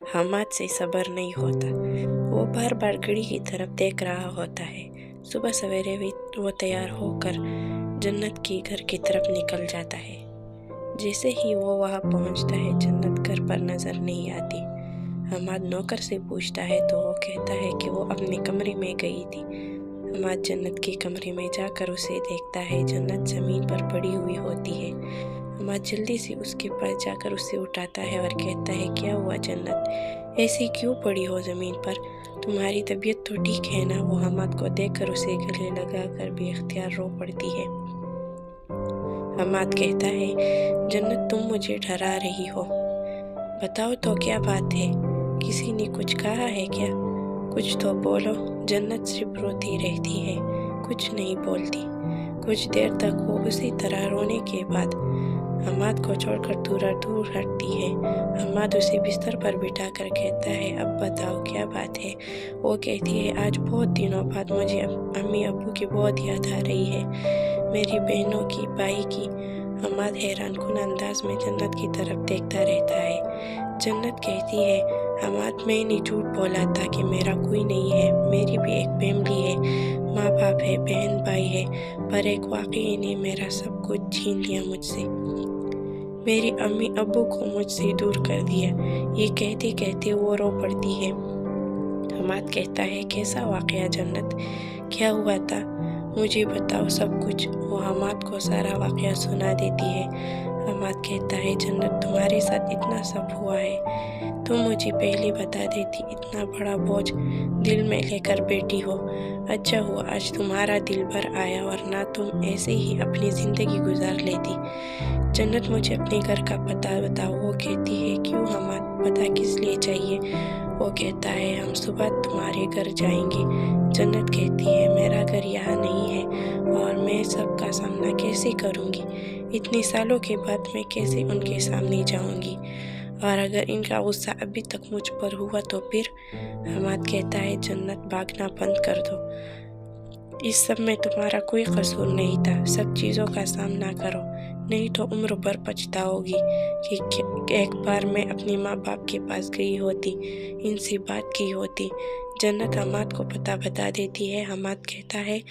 हमाद से सब्र नहीं होता। वो बार बार घड़ी की तरफ देख रहा होता है। सुबह सवेरे भी वो तैयार होकर जन्नत की घर की तरफ निकल जाता है। जैसे ही वो वहाँ पहुँचता है, जन्नत घर पर नज़र नहीं आती। हमाद नौकर से पूछता है तो वो कहता है कि वो अपने कमरे में गई थी। हमाद जन्नत के कमरे में जाकर उसे देखता है। जन्नत ज़मीन पर पड़ी हुई होती है। हमाद जल्दी से उसके पास जाकर उसे उठाता है और कहता है, क्या हुआ जन्नत, ऐसी क्यों पड़ी हो ज़मीन पर? तुम्हारी तबीयत तो ठीक है ना? वो हमाद को देखकर उसे गले लगाकर बेख्तियार रो पड़ती है। हमाद कहता है, जन्नत तुम मुझे डरा रही हो, बताओ तो क्या बात है? किसी ने कुछ कहा है क्या? कुछ तो बोलो। जन्नत सिर्फ रोती रहती है, कुछ नहीं बोलती। कुछ देर तक वो उसी तरह रोने के बाद हमाद को छोड़कर दूर हटती है। हमाद उसे बिस्तर पर बिठाकर कहता है, अब बताओ क्या बात है? वो कहती है, आज बहुत दिनों बाद मुझे अम्मी अब्बू की बहुत याद आ रही है, मेरी बहनों की, भाई की। हमाद हैरान कुन अंदाज में जन्नत की तरफ देखता रहता है। जन्नत कहती है, हमाद मैंने झूठ बोला था कि मेरा कोई नहीं है, मेरी भी एक फैमिली है, माँ बाप है, बहन भाई है, पर एक वाकई ने मेरा सब कुछ छीन लिया मुझसे। मेरी अम्मी अब्बू को मुझसे दूर कर दिया। ये कहते कहते वो रो पड़ती है। हमाद कहता है, कैसा वाकया जन्नत, क्या हुआ था? मुझे बताओ सब कुछ। वो हमाद को सारा वाकया सुना देती है। हमाद कहता है, जन्नत तुम्हारे साथ इतना सब हुआ है, तुम मुझे पहले बता देती, इतना बड़ा बोझ दिल में लेकर बैठी हो। अच्छा हुआ आज तुम्हारा दिल भर आया, वरना तुम ऐसे ही अपनी ज़िंदगी गुजार लेती। जन्नत मुझे अपने घर का पता बताओ। वो कहती है, क्यों हमाद, पता किस लिए चाहिए? वो कहता है, हम सुबह तुम्हारे घर जाएंगे। जन्नत कहती है, मेरा घर यहाँ नहीं है और मैं सबका सामना कैसे करूँगी? इतने सालों के बाद मैं कैसे उनके सामने जाऊँगी? और अगर इनका गुस्सा अभी तक मुझ पर हुआ तो फिर? हमाद कहता है, जन्नत भागना बंद कर दो, इस सब में तुम्हारा कोई कसूर नहीं था। सब चीज़ों का सामना करो, नहीं तो उम्र भर पछताओगी कि एक बार मैं अपने माँ बाप के पास गई होती, इनसे बात की होती। जन्नत हमाद को पता बता देती है। हमाद कहता है,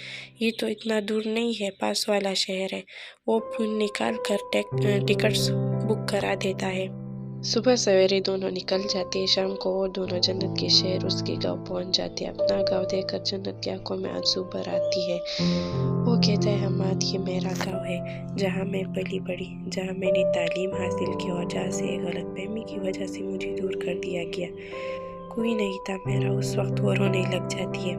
ये तो इतना दूर नहीं है, पास वाला शहर है। वो फ़ोन निकाल कर टिकट्स बुक करा देता है। सुबह सवेरे दोनों निकल जाते हैं। शाम को वो दोनों जन्नत के शहर, उसके गांव पहुंच जाते हैं। अपना गांव देखकर जन्नत की आंखों में आंसू भर आती है। वो कहता है, हमाद ये मेरा गांव है, जहाँ मैं पली बड़ी, जहाँ मैंने तालीम हासिल की और जहाँ से गलतफहमी की वजह से मुझे दूर कर दिया गया। कोई नहीं था मेरा। उस वक्त वो रोने लग जाती है।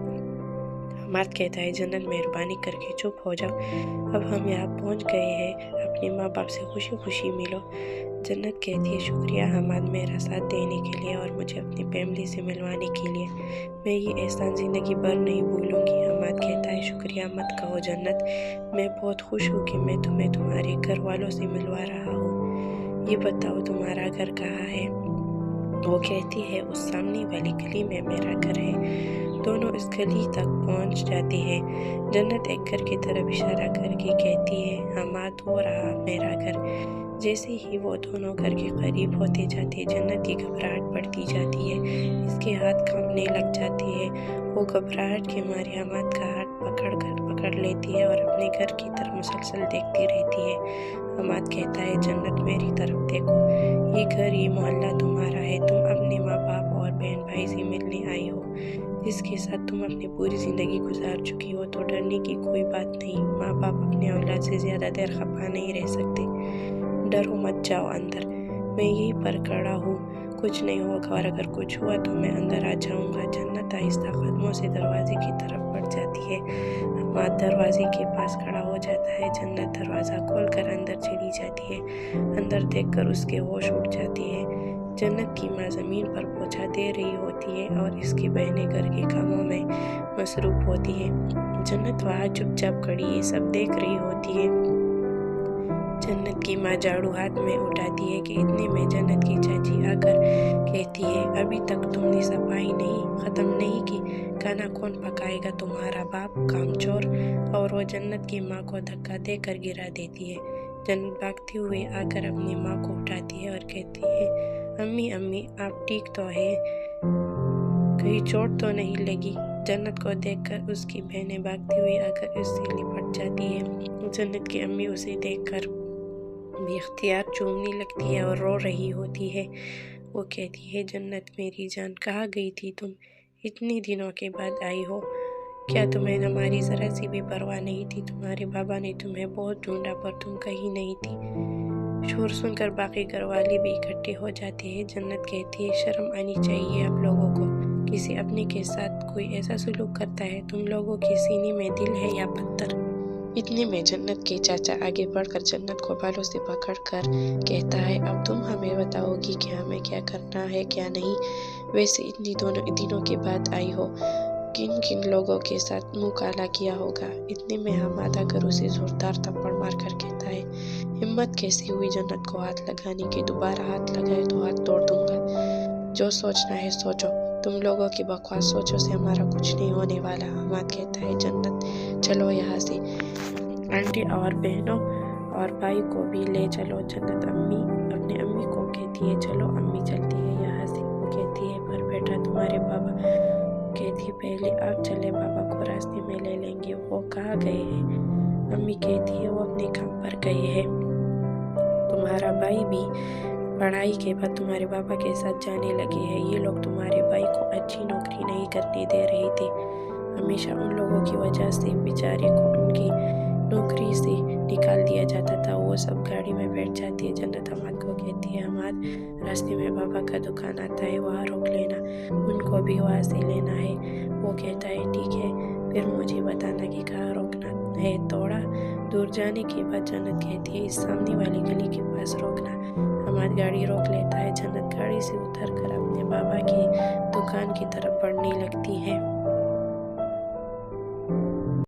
हमाद कहता है, जन्नत मेहरबानी करके चुप हो जाओ, अब हम यहाँ पहुँच गए हैं, अपने माँ बाप से खुशी खुशी मिलो। जन्नत कहती है, शुक्रिया हमाद, मेरा साथ देने के लिए और मुझे अपनी फैमिली से मिलवाने के लिए। मैं ये एहसान ज़िंदगी भर नहीं भूलूंगी। हमाद कहता है, शुक्रिया मत कहो जन्नत, मैं बहुत खुश हूँ कि मैं तुम्हें तुम्हारे घर वालों से मिलवा रहा हूँ। ये बताओ तुम्हारा घर कहाँ है? वो कहती है, उस सामने वाली गली में मेरा घर है। दोनों इस गली तक पहुंच जाते हैं। जन्नत एक घर की तरफ इशारा करके कहती है, हमाद वो रहा मेरा घर। जैसे ही वो दोनों घर के करीब होते जाते, जन्नत की घबराहट बढ़ती जाती है। इसके हाथ कांपने लग जाते हैं। वो घबराहट के मारे हमाद का हाथ पकड़ लेती है और अपने घर की तरफ मुसलसल देखती रहती है। हमाद कहता है, जन्नत मेरी तरफ देखो, ये घर, ये मोहल्ला तुम्हारा है। तुम अपने माँ बाप और बहन भाई से मिलने आई हो, जिसके साथ तुम अपनी पूरी ज़िंदगी गुजार चुकी हो, तो डरने की कोई बात नहीं। माँ बाप अपने औलाद से ज़्यादा देर खफा नहीं रह सकते। डरो मत, जाओ अंदर, मैं यहीं पर खड़ा हूँ, कुछ नहीं होगा, और अगर कुछ हुआ तो मैं अंदर आ जाऊँगा। जन्नत आहिस्ता कदमों से दरवाजे की तरफ बढ़ जाती है। हमाद दरवाजे के पास खड़ा हो जाता है। जन्नत दरवाज़ा खोलकर अंदर चली जाती है। अंदर देखकर उसके होश उड़ जाती है। जन्नत की माँ ज़मीन पर पोछा दे रही होती है और इसकी बहनें घर के कामों में मसरूफ़ होती है। जन्नत वहाँ चुपचाप खड़ी ये सब देख रही होती है। जन्नत की माँ झाड़ू हाथ में उठाती है कि इतने में जन्नत की चाची आकर कहती है, अभी तक तुमने सफाई ख़त्म नहीं की, खाना कौन पकाएगा, तुम्हारा बाप कामचोर। और वो जन्नत की माँ को धक्का देकर गिरा देती है। जन्नत भागते हुए आकर अपनी माँ को उठाती है और कहती है, امی امی آپ ٹھیک تو ہے؟ کہیں چوٹ تو نہیں لگی؟ جنت کو دیکھ کر اس کی بہنیں بھاگتی ہوئی آ کر اس سے لپٹ جاتی ہے۔ جنت کی امی اسے دیکھ کر بے اختیار چومنے لگتی ہے اور رو رہی ہوتی ہے۔ وہ کہتی ہے جنت میری جان، کہاں گئی تھی تم؟ اتنے دنوں کے بعد آئی ہو، کیا تمہیں ہماری ذرا سی بھی پرواہ نہیں تھی؟ تمہارے بابا نے تمہیں بہت ڈھونڈا پر تم کہیں نہیں تھی۔ شور سن کر باقی گھر والے بھی اکٹھے ہو جاتے ہیں۔ جنت کہتی ہے شرم آنی چاہیے آپ لوگوں کو، کسی اپنے کے ساتھ کوئی ایسا سلوک کرتا ہے؟ تم لوگوں کے سینے میں دل ہے یا پتھر؟ اتنے میں جنت کے چاچا آگے بڑھ کر جنت کو بالوں سے پکڑ کر کہتا ہے اب تم ہمیں بتاؤ گی کہ ہمیں کیا کرنا ہے کیا نہیں؟ ویسے اتنی دنوں کے بعد آئی ہو، کن کن لوگوں کے ساتھ منہ کالا کیا ہوگا؟ اتنے میں حمادہ گر اسے زوردار تھپڑ مار کر کہتا ہے ہمت کیسے ہوئی جنت کو ہاتھ لگانے کی؟ دوبارہ ہاتھ لگائے تو ہاتھ توڑ دوں گا۔ جو سوچنا ہے سوچو، تم لوگوں کی بکواس سوچوں سے ہمارا کچھ نہیں ہونے والا۔ حماد کہتا ہے جنت چلو یہاں سے، آنٹی اور بہنوں اور بھائی کو بھی لے چلو۔ جنت اپنے امی کو کہتی ہے چلو امی چلتی ہے یہاں سے۔ وہ کہتی ہے پر بیٹا تمہارے بابا؟ وہ کہتی ہے پہلے آپ چلے، بابا کو راستے میں لے لیں گے۔ وہ کہاں گئے ہیں؟ امی کہتی ہے وہ اپنے کام پر گئے ہیں، تمہارا بھائی بھی پڑھائی کے بعد تمہارے بابا کے ساتھ جانے لگے ہیں۔ یہ لوگ تمہارے بھائی کو اچھی نوکری نہیں کرنے دے رہے تھے، ہمیشہ ان لوگوں کی وجہ سے بیچارے کو ان کی نوکری سے نکال دیا جاتا تھا۔ وہ سب گاڑی میں بیٹھ جاتی ہے۔ جنت حماد کو کہتی ہے حماد راستے میں بابا کا دکان آتا ہے، وہاں روک لینا، ان کو بھی وہاں سے لینا ہے۔ وہ کہتا ہے ٹھیک ہے، پھر مجھے بتانا کہ کہاں روکنا ہے۔ تھوڑا دور جانے کے بعد جنت کہتی ہے اس سامنے والی گلی کے پاس روکنا۔ حماد گاڑی روک لیتا ہے۔ جنت گاڑی سے اتر کر اپنے بابا کی دکان کی طرف